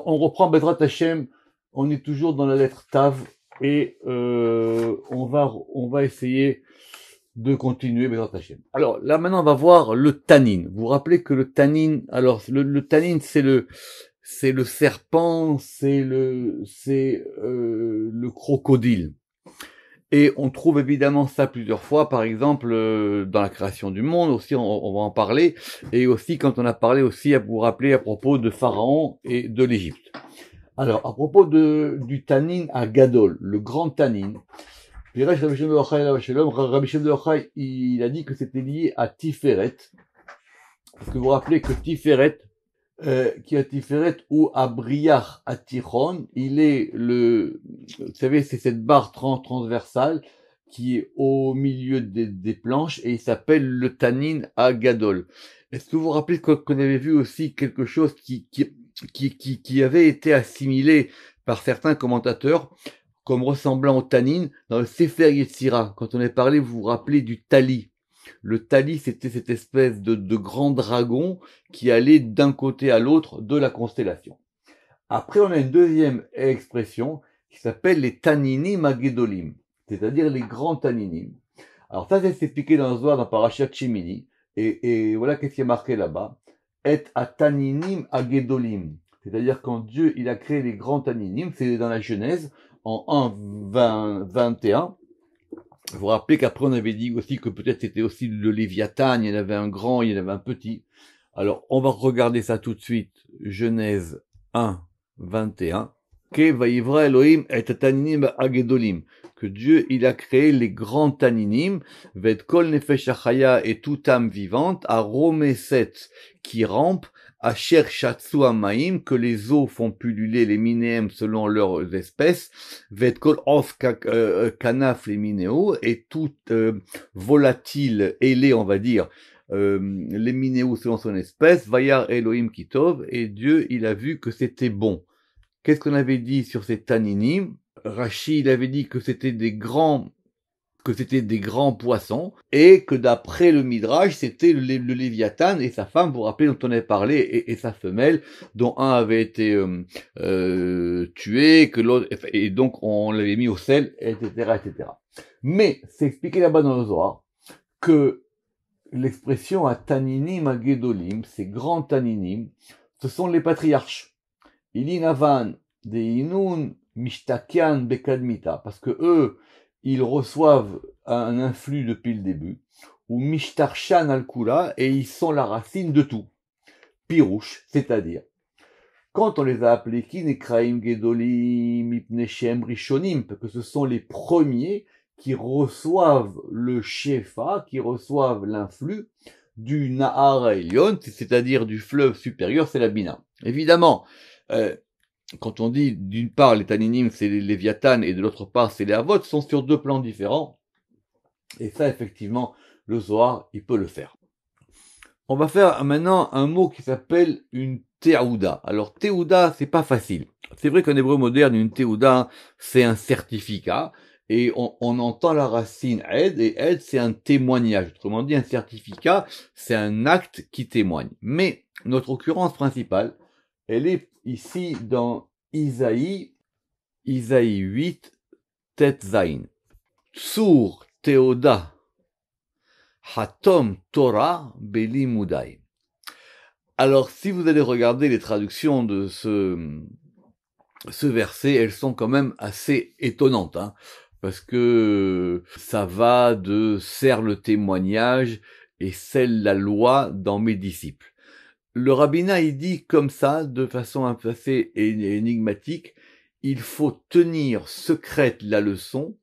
On reprend Bezrat Hashem, on est toujours dans la lettre Tav et on va essayer de continuer Bezrat Hashem. Alors là maintenant on va voir le tanin. Vous vous rappelez que le tanin, alors le tanin c'est le serpent, c'est le crocodile. Et on trouve évidemment ça plusieurs fois, par exemple dans la création du monde, aussi on va en parler, et aussi quand on a parlé aussi, vous vous rappelez, à propos de Pharaon et de l'Égypte. Alors, à propos du tanin à Gadol, le grand tanin, Rabbi Shem de Yochai, il a dit que c'était lié à Tiferet, parce que vous vous rappelez que Tiferet, qui a Tiferet ou à Briach à Tichon, il est vous savez, c'est cette barre transversale qui est au milieu des planches et il s'appelle le tanin à Gadol. Est-ce que vous vous rappelez qu'on avait vu aussi quelque chose qui avait été assimilé par certains commentateurs comme ressemblant au tanin dans le Sefer Yetzira, quand on a parlé, vous vous rappelez du tali. Le tali, c'était cette espèce de grand dragon qui allait d'un côté à l'autre de la constellation. Après, on a une deuxième expression qui s'appelle les taninim agedolim, c'est-à-dire les grands taninim. Alors ça, c'est expliqué dans le Zohar, dans Parashat Shemini, et voilà qu'est-ce qui est marqué là-bas. Et ataninim agedolim, c'est-à-dire quand Dieu il a créé les grands taninim, c'est dans la Genèse, en 1:21. Vous vous rappelez qu'après on avait dit aussi que peut-être c'était aussi le Léviathan, il y en avait un grand, il y en avait un petit. Alors on va regarder ça tout de suite. Genèse 1:21. Que vaïvra Elohim et taninim agedolim. Que Dieu il a créé les grands taninim, vet kol nefesh achaya et toute âme vivante, à romeset qui rampe, à shatsu amaim, que les eaux font pulluler les minéem selon leurs espèces, vet kol of kanaf les minéos, et tout volatile, ailé on va dire, les minéos selon son espèce, vayar Elohim kitov, et Dieu il a vu que c'était bon. Qu'est-ce qu'on avait dit sur ces taninim? Rashi, il avait dit que c'était des grands poissons, et que d'après le Midrash, c'était le Léviathan et sa femme, vous vous rappelez, dont on avait parlé, et sa femelle, dont un avait été tué, que l'autre, et donc on l'avait mis au sel, etc., etc. Mais c'est expliqué là-bas dans le Zohar que l'expression à taninim à gedolim, ces grands taninim, ce sont les patriarches. Ilinavan de Inun Mishtakian Bekadmita, parce que eux, ils reçoivent un influx depuis le début, ou Mishtarshan al-Kula, et ils sont la racine de tout. Pirouche, c'est-à-dire, quand on les a appelés Kinekraim Gedolim Ipneshem Rishonim, parce que ce sont les premiers qui reçoivent le Shefa, qui reçoivent l'influx du Nahar Elyon, c'est-à-dire du fleuve supérieur, c'est la Bina. Évidemment, quand on dit d'une part les taninim c'est les Léviathan et de l'autre part c'est les Avot, sont sur deux plans différents. Et ça effectivement, le Zohar, il peut le faire. On va faire maintenant un mot qui s'appelle une Théouda. Alors Théouda, c'est pas facile. C'est vrai qu'en hébreu moderne, une Théouda, c'est un certificat. Et on entend la racine Ed, et Ed, c'est un témoignage. Autrement dit, un certificat, c'est un acte qui témoigne. Mais notre occurrence principale, elle est ici dans Isaïe 8, Tet Zain. Tsur Théoda, Hatom Torah Belimudai. Alors, si vous allez regarder les traductions de ce verset, elles sont quand même assez étonnantes, hein, parce que ça va de serre le témoignage et scelle la loi dans mes disciples. Le rabbinat, il dit comme ça, de façon assez énigmatique, il faut tenir secrète la leçon,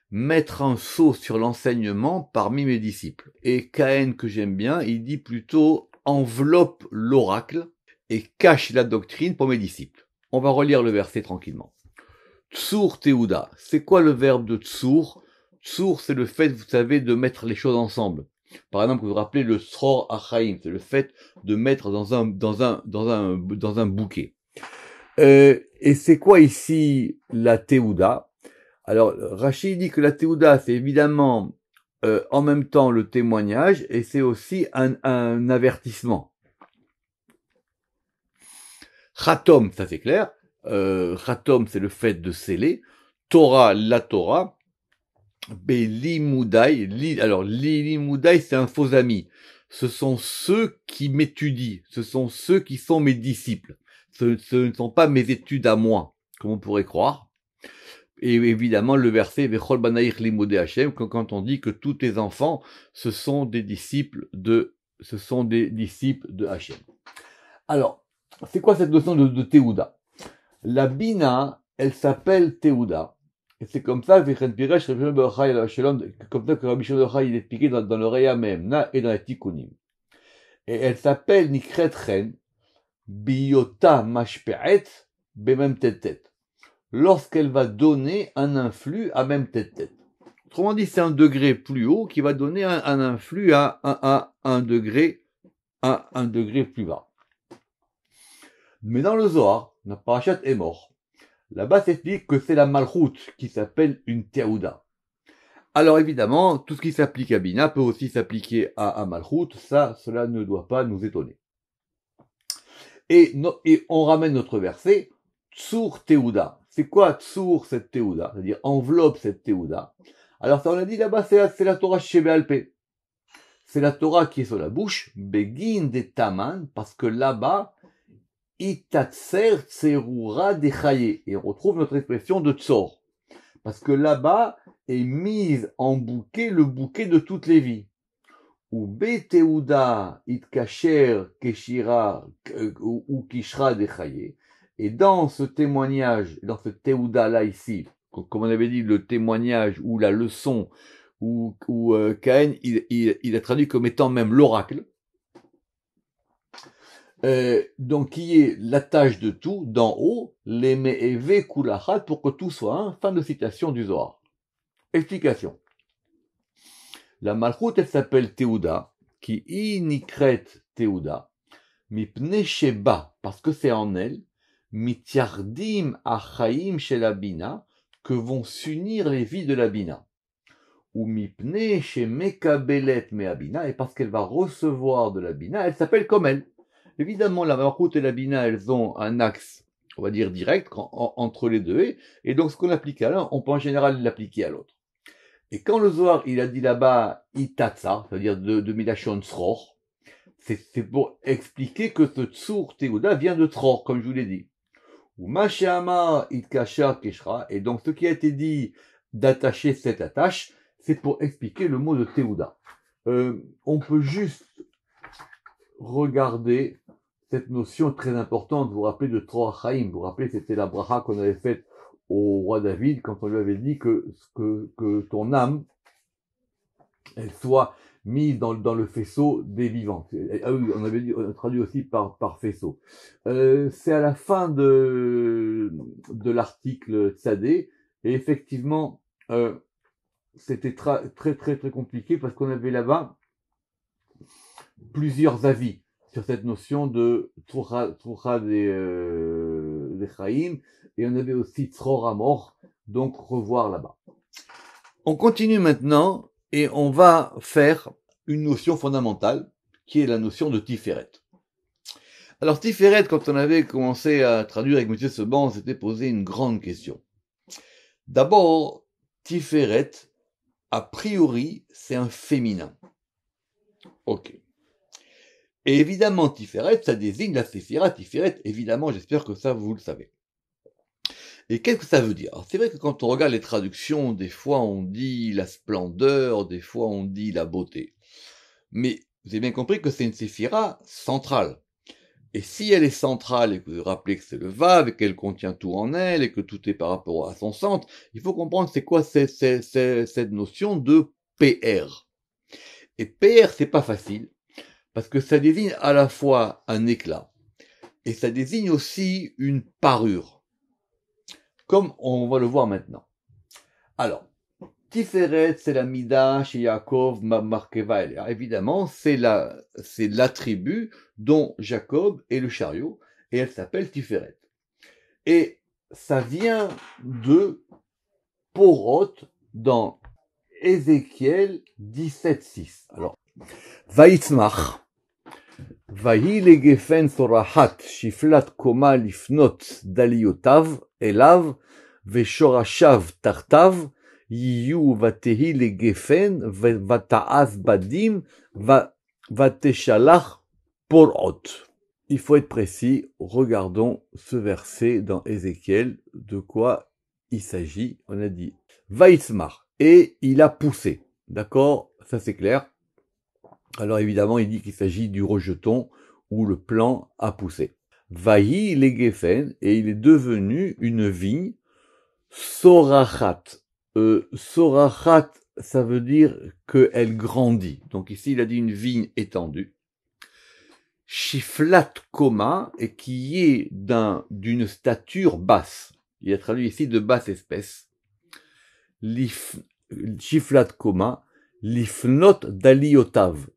mettre un sceau sur l'enseignement parmi mes disciples. Et Cahen, que j'aime bien, il dit plutôt enveloppe l'oracle et cache la doctrine pour mes disciples. On va relire le verset tranquillement. Tsur Théouda, c'est quoi le verbe de tsur? Tsur, c'est le fait, vous savez, de mettre les choses ensemble. Par exemple, vous vous rappelez le sror achaim, c'est le fait de mettre dans un bouquet. Et c'est quoi ici la Théouda? Alors, Rachid dit que la Théouda, c'est évidemment en même temps le témoignage et c'est aussi un avertissement. Chatom, ça c'est clair. Chatom, c'est le fait de sceller. Torah, la Torah. Belimudai, alors Lilimudai, c'est un faux ami. Ce sont ceux qui m'étudient. Ce sont ceux qui sont mes disciples. Ce ne sont pas mes études à moi, comme on pourrait croire. Et évidemment, le verset Vechol Banaïch Limudei Hashem, quand on dit que tous tes enfants, ce sont des disciples de Hashem. Alors, c'est quoi cette notion de Théouda? La Bina, elle s'appelle Théouda. Et c'est comme ça que Rabbi Shimon Bar Yochai il est expliqué dans le Reya Mehemna et dans les Tikkunim. Et elle s'appelle Nikret Chen, Biyota Mashpe'et, Bemem Tetet. Lorsqu'elle va donner un influx à même Tetet. Autrement dit, c'est un degré plus haut qui va donner un influx à un degré plus bas. Mais dans le Zohar, la parashat est mort. Là-bas, s'explique que c'est la Malchut qui s'appelle une Théouda. Alors évidemment, tout ce qui s'applique à Bina peut aussi s'appliquer à Malchut. Cela ne doit pas nous étonner. Et on ramène notre verset, Tsur Théouda. C'est quoi Tsur, cette Théouda? C'est-à-dire enveloppe cette Théouda. Alors ça on a dit là-bas, c'est la Torah Shebéalpé. C'est la Torah qui est sur la bouche, Begin de Taman, parce que là-bas, Itatser Tserura Dechaye. Et on retrouve notre expression de Tsor. Parce que là-bas est mise en bouquet le bouquet de toutes les vies. Ou Beteuda Itkacher Keshira ou Kishra Dechaye. Et dans ce témoignage, dans ce Teuda là ici, comme on avait dit, le témoignage ou la leçon, ou Caïn, il a traduit comme étant même l'oracle. Donc qui est la tâche de tout, d'en haut, les me'eve kulachat, pour que tout soit un. Fin de citation du Zohar. Explication. La Malchut, elle s'appelle Théouda, qui inikret Théouda, mipne sheba, parce que c'est en elle, mitiardim achaim shel la Bina, que vont s'unir les vies de la Bina. Ou mipne shemekabelet me'abina, et parce qu'elle va recevoir de la Bina, elle s'appelle comme elle. Évidemment, la Malchut et la Bina, elles ont un axe, on va dire direct, entre les deux. Et donc, ce qu'on applique à l'un, on peut en général l'appliquer à l'autre. Et quand le Zohar, il a dit là-bas, Itatsa, c'est-à-dire de Milachon Tzror, c'est pour expliquer que ce Tsur Théouda vient de Tzror, comme je vous l'ai dit. Ou Mashama Itkasha Keshra, et donc ce qui a été dit d'attacher cette attache, c'est pour expliquer le mot de Théouda. On peut juste regarder cette notion très importante, vous vous rappelez de Troach Chaim, vous vous rappelez, c'était la bracha qu'on avait faite au roi David quand on lui avait dit que ton âme, elle soit mise dans le faisceau des vivants. Ah oui, on avait dit, on a traduit aussi par faisceau. C'est à la fin de l'article Tzadé, et effectivement, c'était très compliqué parce qu'on avait là-bas plusieurs avis sur cette notion de Troucha des Chaim, et on avait aussi Tzror Amor, donc revoir là-bas. On continue maintenant, et on va faire une notion fondamentale, qui est la notion de Tiferet. Alors Tiferet, quand on avait commencé à traduire avec M. Seban, on s'était posé une grande question. D'abord, Tiferet, a priori, c'est un féminin. Ok. Et évidemment, Tiferet, ça désigne la Séphira Tiferet. Évidemment, j'espère que ça, vous le savez. Et qu'est-ce que ça veut dire? Alors, c'est vrai que quand on regarde les traductions, des fois on dit la splendeur, des fois on dit la beauté. Mais vous avez bien compris que c'est une Séphira centrale. Et si elle est centrale, et que vous vous rappelez que c'est le Vav, et qu'elle contient tout en elle, et que tout est par rapport à son centre, il faut comprendre c'est quoi cette notion de PR. Et PR, c'est pas facile. Parce que ça désigne à la fois un éclat, et ça désigne aussi une parure, comme on va le voir maintenant. Alors, Tiferet, c'est la Mida chez Yaakov Markeva. Évidemment, c'est l'attribut dont Jacob est le chariot, et elle s'appelle Tiferet. Et ça vient de Poroth dans Ézéchiel 17:6. Alors, Vaïtzmach. Vahi legefen sorahat shiflat koma lifnot daliotav elav veshorashav tartav yiyu vatehi legefen vataaz badim vateshalach porot. Il faut être précis. Regardons ce verset dans Ézéchiel. De quoi il s'agit? On a dit Vaïsmar, et il a poussé. D'accord? Ça c'est clair. Alors évidemment, il dit qu'il s'agit du rejeton où le plant a poussé. Vahi legefen, et il est devenu une vigne sorachat. Sorachat, ça veut dire qu'elle grandit. Donc ici, il a dit une vigne étendue. Shiflat koma, et qui est d'une stature basse. Il a traduit ici de basse espèce. Shiflat koma, lifnot daliotav,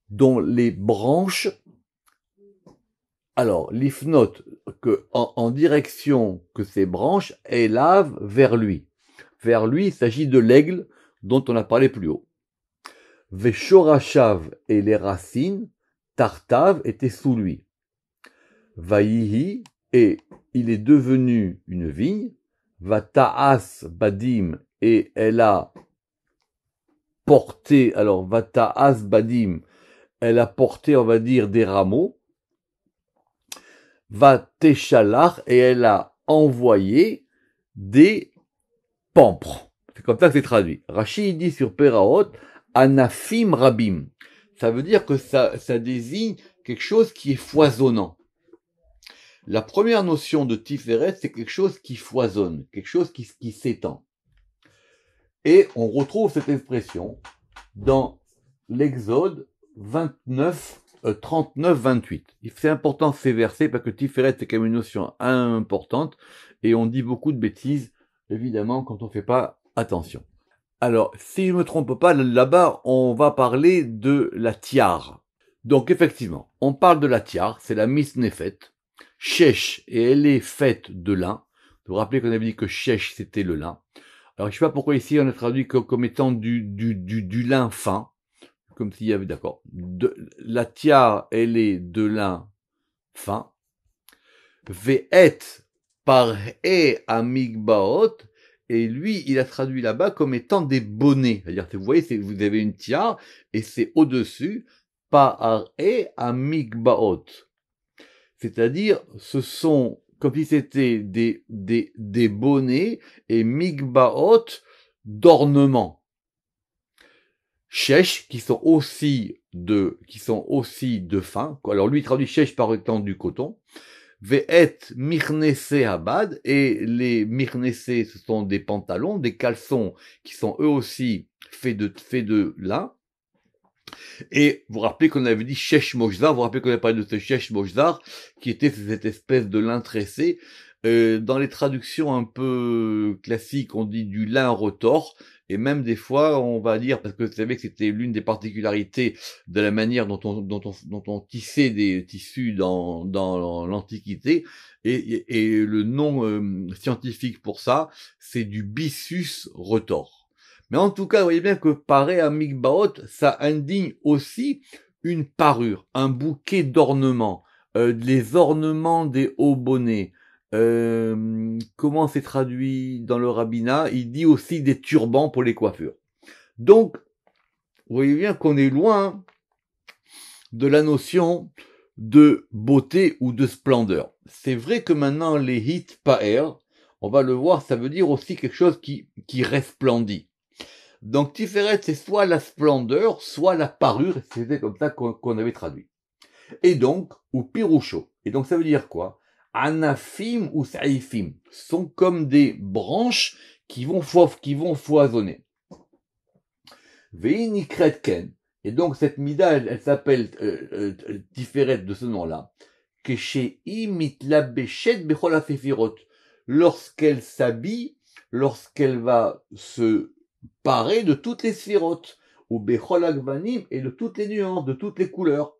dont les branches, alors l'ifnot, en direction que ces branches élavent vers lui. Vers lui, il s'agit de l'aigle dont on a parlé plus haut. Veshorashav, et les racines, tartav, étaient sous lui. Vaïhi, et il est devenu une vigne. Vataas badim, et elle a porté, alors Vataas badim, elle a porté, on va dire, des rameaux. Vateshalach, et elle a envoyé des pampres. C'est comme ça que c'est traduit. Rashi dit sur Peraot, anafim rabim. Ça veut dire que ça désigne quelque chose qui est foisonnant. La première notion de Tiferet, c'est quelque chose qui foisonne, quelque chose qui s'étend. Et on retrouve cette expression dans l'Exode 29, 39, 28. C'est important ces versets parce que Tiferet, c'est quand même une notion importante et on dit beaucoup de bêtises, évidemment, quand on ne fait pas attention. Alors, si je ne me trompe pas, là-bas, on va parler de la tiare. Donc, effectivement, on parle de la tiare, c'est la misnefet, shesh, et elle est faite de lin. Vous vous rappelez qu'on avait dit que shesh, c'était le lin. Alors, je sais pas pourquoi ici, on a traduit comme étant du lin fin, comme s'il y avait, d'accord. La tiare, elle est de lin fin. Ve'et par e amigbaot, et lui, il a traduit là-bas comme étant des bonnets. C'est-à-dire, vous voyez, vous avez une tiare, et c'est au-dessus, par e amigbaot. C'est-à-dire, ce sont, comme si c'était des bonnets et migbaot d'ornement. Shesh, qui sont aussi de fin. Alors lui, il traduit shesh par étant du coton. Ve'et mirnese abad, et les mirnese, ce sont des pantalons, des caleçons qui sont eux aussi faits de lin. Et vous vous rappelez qu'on avait dit shesh mojzar, vous vous rappelez qu'on avait parlé de ce shesh mojzar, qui était cette espèce de lin tressé. Dans les traductions un peu classiques, on dit du lin retors, et même des fois, on va dire, parce que vous savez que c'était l'une des particularités de la manière dont on tissait des tissus dans l'Antiquité, et le nom scientifique pour ça, c'est du byssus retors. Mais en tout cas, vous voyez bien que paré à Mikbaot, ça indigne aussi une parure, un bouquet d'ornements, les ornements des hauts bonnets. Comment c'est traduit dans le rabbinat? Il dit aussi des turbans pour les coiffures. Donc, vous voyez bien qu'on est loin de la notion de beauté ou de splendeur. C'est vrai que maintenant, les hit pa'er, on va le voir, ça veut dire aussi quelque chose qui resplendit. Donc Tiferet, c'est soit la splendeur, soit la parure, c'était comme ça qu'on avait traduit. Et donc, ou piroucho. Et donc ça veut dire quoi? Anafim ou saïfim sont comme des branches qui vont foisonner. Veinikretken. Et donc cette mida, elle s'appelle Tiferet de ce nom-là. Keshe imitlabeshet bechol afefirot. Lorsqu'elle s'habille, lorsqu'elle va se parer de toutes les sphirotes, ou bechol agvanim, et de toutes les nuances, de toutes les couleurs.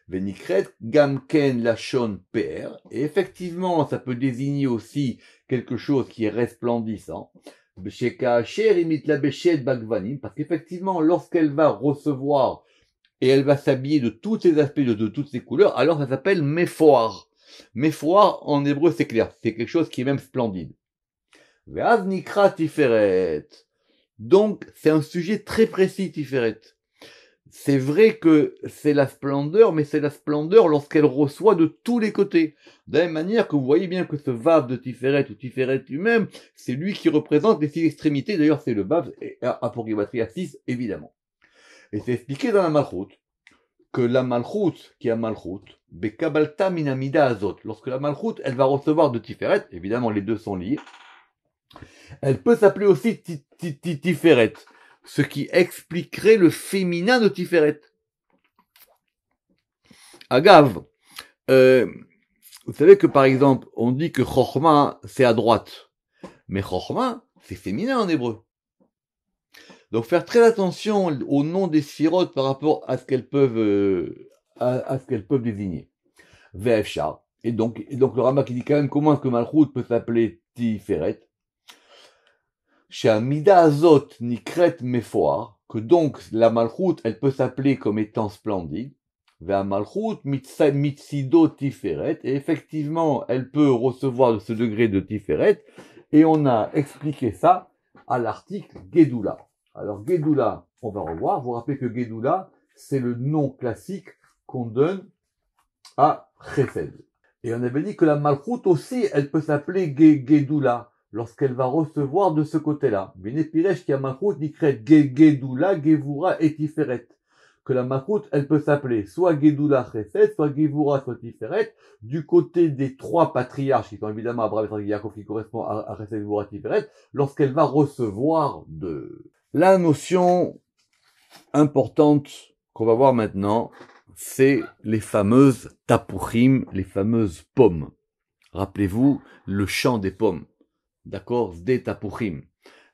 Venikret gamken lachon pr, et effectivement, ça peut désigner aussi quelque chose qui est resplendissant. Besheka asher imit la beshet bagvanim, parce qu'effectivement, lorsqu'elle va recevoir et elle va s'habiller de tous ses aspects, de toutes ses couleurs, alors ça s'appelle méfoar. Méfoar, en hébreu, c'est clair, c'est quelque chose qui est même splendide. Ve'az nikra tiferet. Donc, c'est un sujet très précis, tiferet. C'est vrai que c'est la splendeur, mais c'est la splendeur lorsqu'elle reçoit de tous les côtés. De la même manière que vous voyez bien que ce vav de Tiferet ou Tiferet lui-même, c'est lui qui représente les 6 extrémités. D'ailleurs, c'est le vav, à pour Gematria 6, évidemment. Et c'est expliqué dans la Malchut, que la Malchut, qui a Malchut, Bekabalta minamida azot, lorsque la Malchut, elle va recevoir de Tiferet, évidemment les deux sont liés, elle peut s'appeler aussi Tiferet, ce qui expliquerait le féminin de Tiferet. Agave, vous savez que par exemple, on dit que Chochma, c'est à droite. Mais Chochma, c'est féminin en hébreu. Donc faire très attention au nom des sirotes par rapport à ce qu'elles peuvent, à ce qu'elles peuvent désigner. VFSHA. Et donc le Rama qui dit quand même comment est-ce que Malchut peut s'appeler Tiferet. Shamida Azot Nikret Mefoar, que donc la Malchut, elle peut s'appeler comme étant splendide. Vers Malchut Mitsido Tiferet, et effectivement, elle peut recevoir ce degré de Tiferet, et on a expliqué ça à l'article Gedoula. Alors Gedoula, on va revoir. Vous vous rappelez que Gedoula, c'est le nom classique qu'on donne à Chesed. Et on avait dit que la Malchut aussi, elle peut s'appeler Gedoula, lorsqu'elle va recevoir de ce côté-là. Bine Piresh qui a Malchut Nikret Gedoula, Gevura et Tiferet. Que la Malchut, elle peut s'appeler soit Gedoula Chesed, soit Gevura, soit Tiferet, du côté des 3 patriarches, qui sont évidemment Abraham, Yitzhak et Yaakov, qui correspondent à Chesed, Gevura, Tiferet, lorsqu'elle va recevoir de... La notion importante qu'on va voir maintenant, c'est les fameuses tapuchim, les fameuses pommes. Rappelez-vous le chant des pommes. D'accord? Des tapuchim.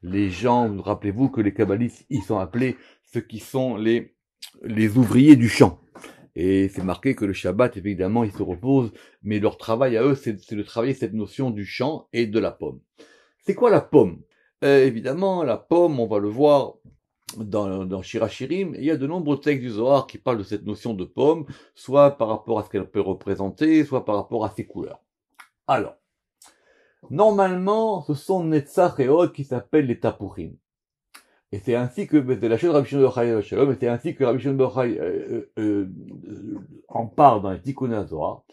Les gens, rappelez-vous que les kabbalistes, ils sont appelés ceux qui sont les ouvriers du champ. Et c'est marqué que le Shabbat, évidemment, ils se reposent, mais leur travail à eux, c'est de travailler cette notion du champ et de la pomme. C'est quoi la pomme? Évidemment, la pomme, on va le voir dans Shirachirim, il y a de nombreux textes du Zohar qui parlent de cette notion de pomme, soit par rapport à ce qu'elle peut représenter, soit par rapport à ses couleurs. Alors, normalement, ce sont Netzach et Od qui s'appellent les tapuchim. Et c'est ainsi que, c'est la chaîne Rabbi Shimon bar Yochai Shalom, et c'est ainsi que Rabbi Shimon bar Yochai en parle dans les Tikkuné Zohar.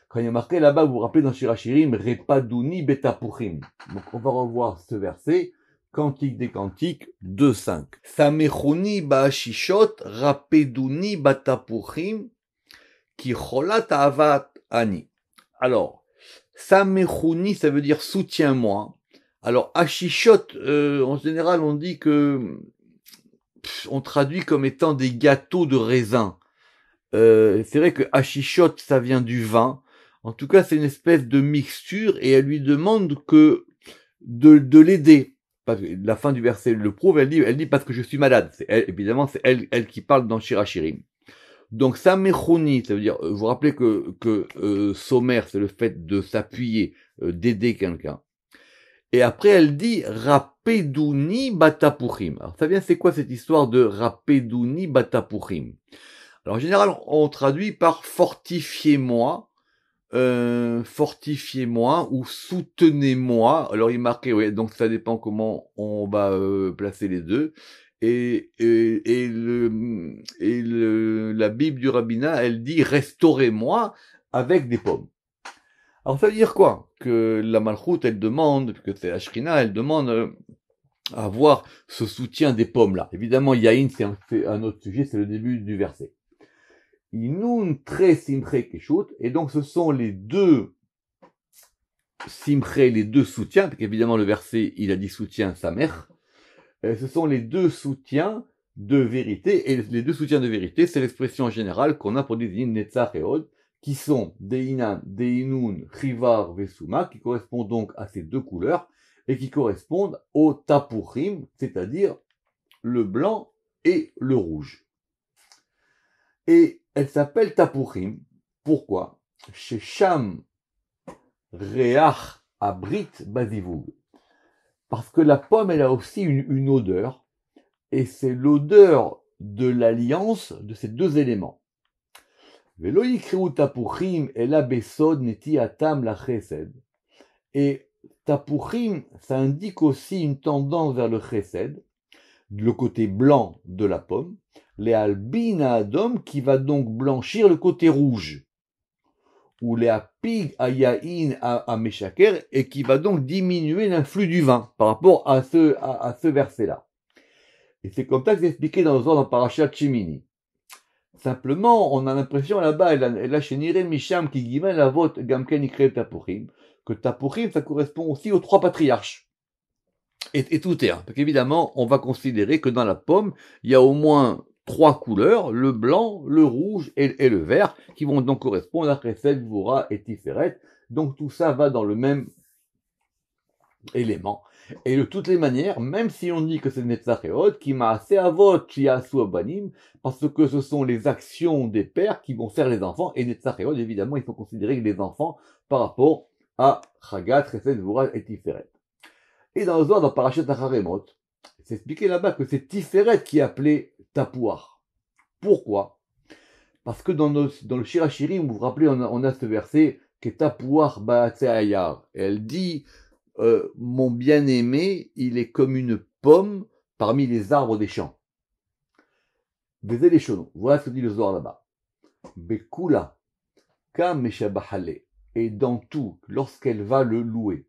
Quand il y a marqué là-bas, vous vous rappelez dans Shirachirim, Repadouni betapuchim. Donc on va revoir ce verset, Cantique des Cantiques 2.5. Samechuni ba'ashishot, Rapedouni batapuchim, ki cholat avat ani. Alors, Samechuni, ça veut dire soutiens-moi. Alors, Ashishot, en général, on dit que on traduit comme étant des gâteaux de raisin. C'est vrai que Ashishot, ça vient du vin. En tout cas, c'est une espèce de mixture et elle lui demande que de l'aider. La fin du verset le prouve, elle dit parce que je suis malade. C'est elle, évidemment, c'est elle qui parle dans Shirachirim. Donc, Samechuni, ça veut dire, vous vous rappelez que sommaire, c'est le fait de s'appuyer, d'aider quelqu'un. Et après, elle dit Rapedouni batapuchim. Alors, ça vient, c'est quoi cette histoire de Rapedouni batapuchim? Alors, en général, on traduit par fortifiez-moi, fortifiez-moi ou soutenez-moi. Alors, il est marqué, ouais, donc ça dépend comment on va placer les deux. Et la Bible du rabbinat, elle dit restaurez-moi avec des pommes. Alors ça veut dire quoi? Que la Malchut, elle demande, que c'est la Shrina, elle demande à avoir ce soutien des pommes là. Évidemment, Yahin, c'est un autre sujet, c'est le début du verset. Inun tre simche keshut, et donc ce sont les deux simche, les deux soutiens, parce qu'évidemment le verset, il a dit soutien sa mère. Ce sont les deux soutiens de vérité, et les deux soutiens de vérité, c'est l'expression générale qu'on a pour désigner Netzach et Od, qui sont Deinan, Deinun, Chivar, Vesuma, qui correspondent donc à ces deux couleurs, et qui correspondent au Tapuchim, c'est-à-dire le blanc et le rouge. Et elle s'appelle Tapuchim, pourquoi? Chez Sham Reach Abrit Bazivug. Parce que la pomme, elle a aussi une odeur, et c'est l'odeur de l'alliance de ces deux éléments. Velo yikreu tapuchim ela besod netiatam la chesed. Et tapuchim, ça indique aussi une tendance vers le chesed, le côté blanc de la pomme, les albina adom qui va donc blanchir le côté rouge, ou les apig ayain à meshaker et qui va donc diminuer l'influx du vin par rapport à ce verset-là. Et c'est comme ça que c'est expliqué dans le Zohar dans Parashat Shemini. Simplement, on a l'impression là-bas, et là chez Nirel Misham qui guimel la vote gamken ikre tapuchim, que tapuchim ça correspond aussi aux trois patriarches. Et tout est un. Parce qu'évidemment, on va considérer que dans la pomme, il y a au moins trois couleurs, le blanc, le rouge et le vert, qui vont donc correspondre à Chesed, Gvura et Tiferet. Donc tout ça va dans le même élément. Et de toutes les manières, même si on dit que c'est Netzach et Hod, qui m'a assez avot, qui a Abanim, parce que ce sont les actions des pères qui vont faire les enfants, et Netzach et Hod, évidemment, il faut considérer les enfants par rapport à Chagat, Chesed, Gvura et Tiferet. Et dans le Zohar, dans Parashat Acharemot, c'est expliqué là-bas que c'est Tiferet qui est appelé Tapouar. Pourquoi? Parce que dans le Shir HaShirim, vous vous rappelez, on a ce verset, qui est Tapouar Ba'atse Ayar. Et elle dit, mon bien-aimé, il est comme une pomme parmi les arbres des champs. Vezé les chonos. Voilà ce que dit le Zohar là-bas. Bekula, Kam Meshabahale. Et dans tout, lorsqu'elle va le louer.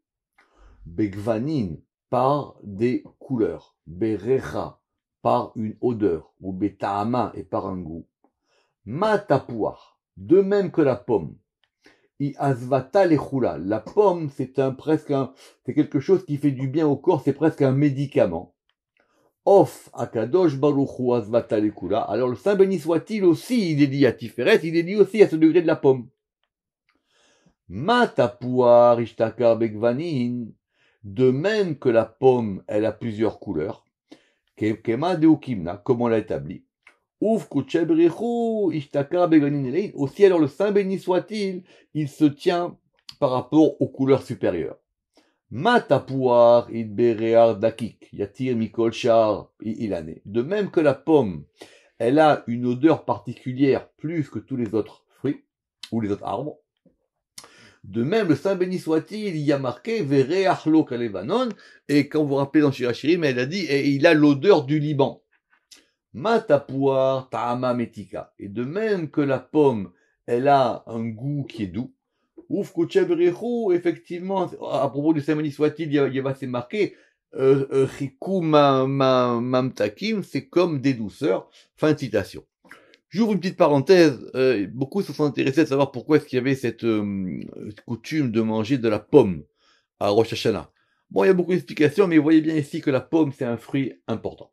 Begvanin, par des couleurs. Berecha, par une odeur. Ou Betahama, et par un goût. Matapouar, de même que la pomme. I azvata lechula. La pomme, c'est quelque chose qui fait du bien au corps, c'est presque un médicament. Of akadosh baruchu azvata lechula. Alors le Saint béni soit-il aussi, il est lié à Tiferet, il est lié aussi à ce degré de la pomme. Matapouar ishtakar begvanin. De même que la pomme, elle a plusieurs couleurs. Kema deukimna, comme on l'a établi. Aussi, alors le Saint béni soit-il, il se tient par rapport aux couleurs supérieures. Matapouar idberear dakik, yatir mikol shar ilane. De même que la pomme, elle a une odeur particulière plus que tous les autres fruits, ou les autres arbres. De même, le Saint béni soit-il, il y a marqué vereach lo kalevanon, et quand vous vous rappelez dans Shir HaShirim, elle a dit, et il a l'odeur du Liban. Matapouar ta'ama metika. Et de même que la pomme, elle a un goût qui est doux. Ouf kuchebrichu, effectivement, à propos du Saint béni soit-il, il va se marquer, chikou mamtakim, c'est comme des douceurs. Fin de citation. J'ouvre une petite parenthèse, beaucoup se sont intéressés à savoir pourquoi est-ce qu'il y avait cette coutume de manger de la pomme à Rosh Hashanah. Bon, il y a beaucoup d'explications, mais vous voyez bien ici que la pomme, c'est un fruit important.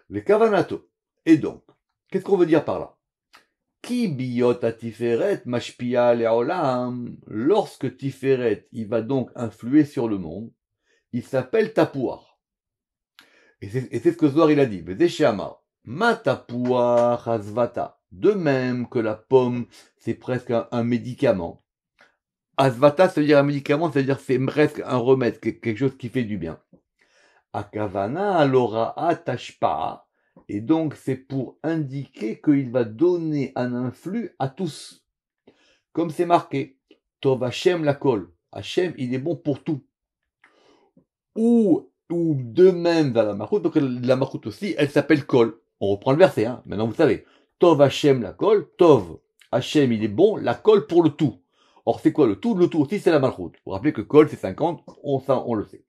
Les kavanato. Et donc, qu'est-ce qu'on veut dire par là? Ki biyot a Tiferet mashpia le'olam. Lorsque Tiferet, il va donc influer sur le monde, il s'appelle Tapouar. Et c'est ce que Zohar il a dit. Vezeshamar. Matapouar azvata. De même que la pomme, c'est presque un médicament. Azvata, ça veut dire un médicament, c'est-à-dire c'est presque un remède, quelque chose qui fait du bien. Akavana alora atashpa. Et donc, c'est pour indiquer qu'il va donner un influx à tous. Comme c'est marqué, Tov Hashem lakol. Hashem, il est bon pour tout. Ou de même dans la Malchut, donc la Malchut aussi, elle s'appelle Kol. On reprend le verset, hein. Maintenant vous savez. Tov Hashem lakol. Tov, Hashem, il est bon, la Kol pour le tout. Or, c'est quoi le tout? Le tout aussi, c'est la Malchut. Vous vous rappelez que Kol, c'est 50, on le sait.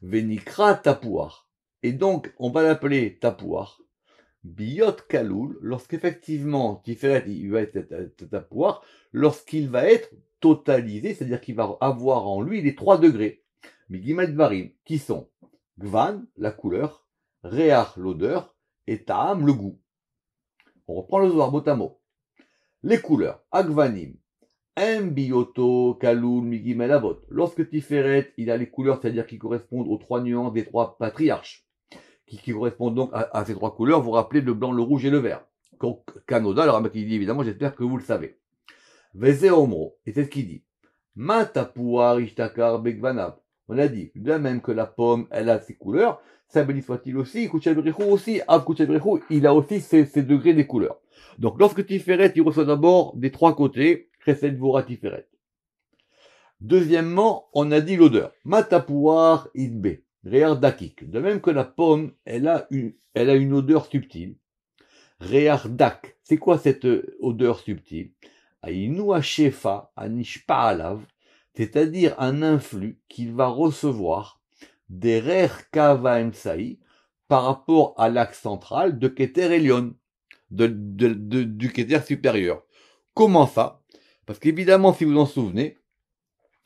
Venikra Tapouar. Et donc, on va l'appeler Tapouar. Biyot Kaloul, lorsqu'effectivement, Tiferet, il va être Tapouar, lorsqu'il va être totalisé, c'est-à-dire qu'il va avoir en lui les 3 degrés. Migimel Dvarim, qui sont Gvan, la couleur, Reach, l'odeur, et Ta'am, le goût. On reprend le Zohar mot. Les couleurs, Agvanim, Mbioto, Kaloul, Migimel Avot. Lorsque Tiferet, il a les couleurs, c'est-à-dire qui correspondent aux 3 nuances des 3 patriarches, qui correspondent donc à ces 3 couleurs, vous vous rappelez le blanc, le rouge et le vert. Kanoda, alors il dit évidemment, j'espère que vous le savez. Veze Omro, et c'est ce qu'il dit. Matapouar ishtakar begvanav. On a dit, de même que la pomme, elle a ses couleurs, ça béni soit-il aussi, Koucha Berechou aussi, Av Koucha Berechou, il a aussi ses degrés des couleurs. Donc lorsque Tiferet, il reçoit d'abord des trois côtés, Chesed Vora Tiferet. Deuxièmement, on a dit l'odeur. Matapouar Idbe, Réar Dakik. De même que la pomme, elle a une odeur subtile. Réar Dak. C'est quoi cette odeur subtile? Aïnou Shefa, Anishpa Alav, c'est-à-dire un influx qu'il va recevoir des Rer Kava Emsaï par rapport à l'axe central de Keter Elion, du Keter supérieur. Comment ça? Parce qu'évidemment, si vous en souvenez,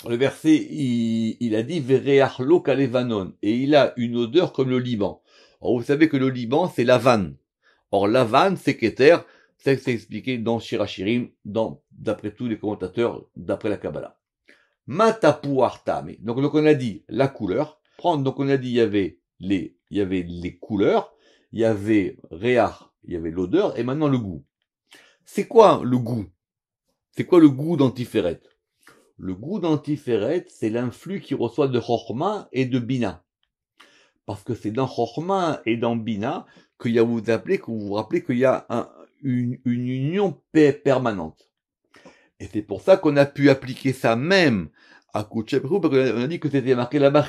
le verset, il a dit Vereachlo Kalevanon, et il a une odeur comme le Liban. Or, vous savez que le Liban, c'est la vanne. Or, la vanne, c'est Keter, c'est expliqué dans Shirachirim, d'après tous les commentateurs, d'après la Kabbalah. Matapouartame. Donc on a dit la couleur. Donc on a dit il y avait les couleurs, il y avait Réar, il y avait l'odeur, et maintenant le goût. C'est quoi le goût? C'est quoi le goût d'Antiferet? Le goût d'Antiferet, c'est l'influx qu'il reçoit de Chorma et de Bina. Parce que c'est dans Chorma et dans Bina que vous vous rappelez qu'il y a une union permanente. Et c'est pour ça qu'on a pu appliquer ça même à Kouchebrou, parce qu'on a dit que c'était marqué là-bas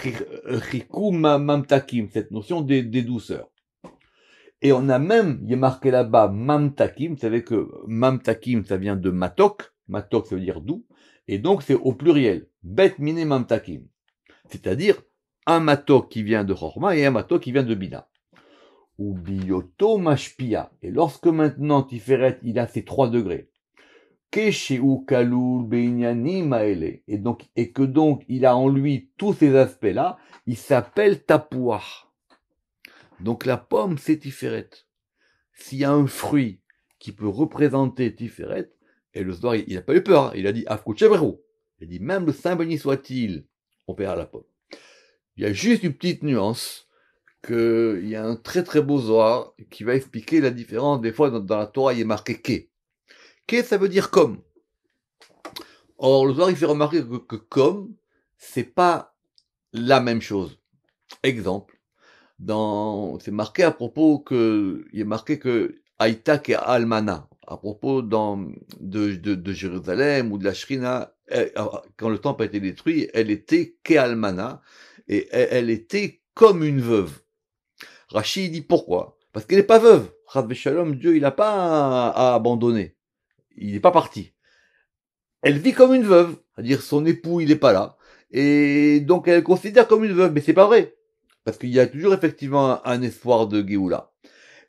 Chikou Mamtakim, cette notion des douceurs. Et on a même, il est marqué là-bas Mamtakim, vous savez que Mamtakim, ça vient de Matok, Matok ça veut dire doux, et donc c'est au pluriel, Bet Mine Mamtakim. C'est-à-dire un Matok qui vient de Chorma et un Matok qui vient de Bina. Ou Bioto Mashpia. Et lorsque maintenant Tiferet, il a ces 3 degrés, Keshéou Kaloul Beinyani Maele, et que donc il a en lui tous ces aspects-là, il s'appelle Tapouach. Donc la pomme, c'est Tiferet. S'il y a un fruit qui peut représenter Tiferet, et le soir, il n'a pas eu peur, hein, il a dit Afkouchebrou. Il dit même le Saint béni soit-il, on perd la pomme. Il y a juste une petite nuance, qu'il y a un très très beau Zohar qui va expliquer la différence. Des fois, dans la Torah, il est marqué Ke. Ke, ça veut dire comme. Or, le Zohar, il fait remarquer que comme, c'est pas la même chose. Exemple, c'est marqué à propos il est marqué que Aïta ke Almana, à propos de Jérusalem ou de la Shrina, quand le temple a été détruit, elle était ke Almana, et elle était comme une veuve. Rachid dit pourquoi? Parce qu'elle n'est pas veuve. Chas v'shalom, Dieu, il n'a pas à abandonner. Il n'est pas parti. Elle vit comme une veuve, c'est-à-dire son époux, il n'est pas là. Et donc elle considère comme une veuve, mais c'est pas vrai. Parce qu'il y a toujours effectivement un espoir de Géoula.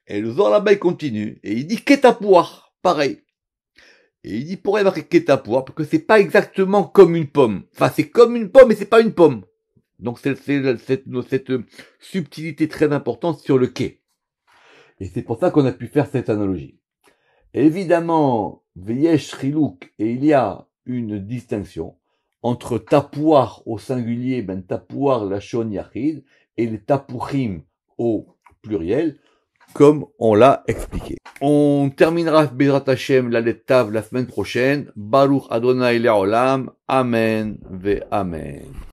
Et le Zohar là-bas, il continue, et il dit Ketapouar, pareil. Et il dit pourquoi il marqué Ketapouar? Parce que c'est pas exactement comme une pomme. Enfin, c'est comme une pomme, mais c'est pas une pomme. Donc c'est cette subtilité très importante sur le quai. Et c'est pour ça qu'on a pu faire cette analogie. Évidemment, Veyesh Chilouk, et il y a une distinction entre tapouar au singulier, tapouar lachon yachid, et les tapouchim au pluriel, comme on l'a expliqué. On terminera Bezrat Hashem la lettre Tav la semaine prochaine. Baruch Adonai Le'olam. Amen ve Amen.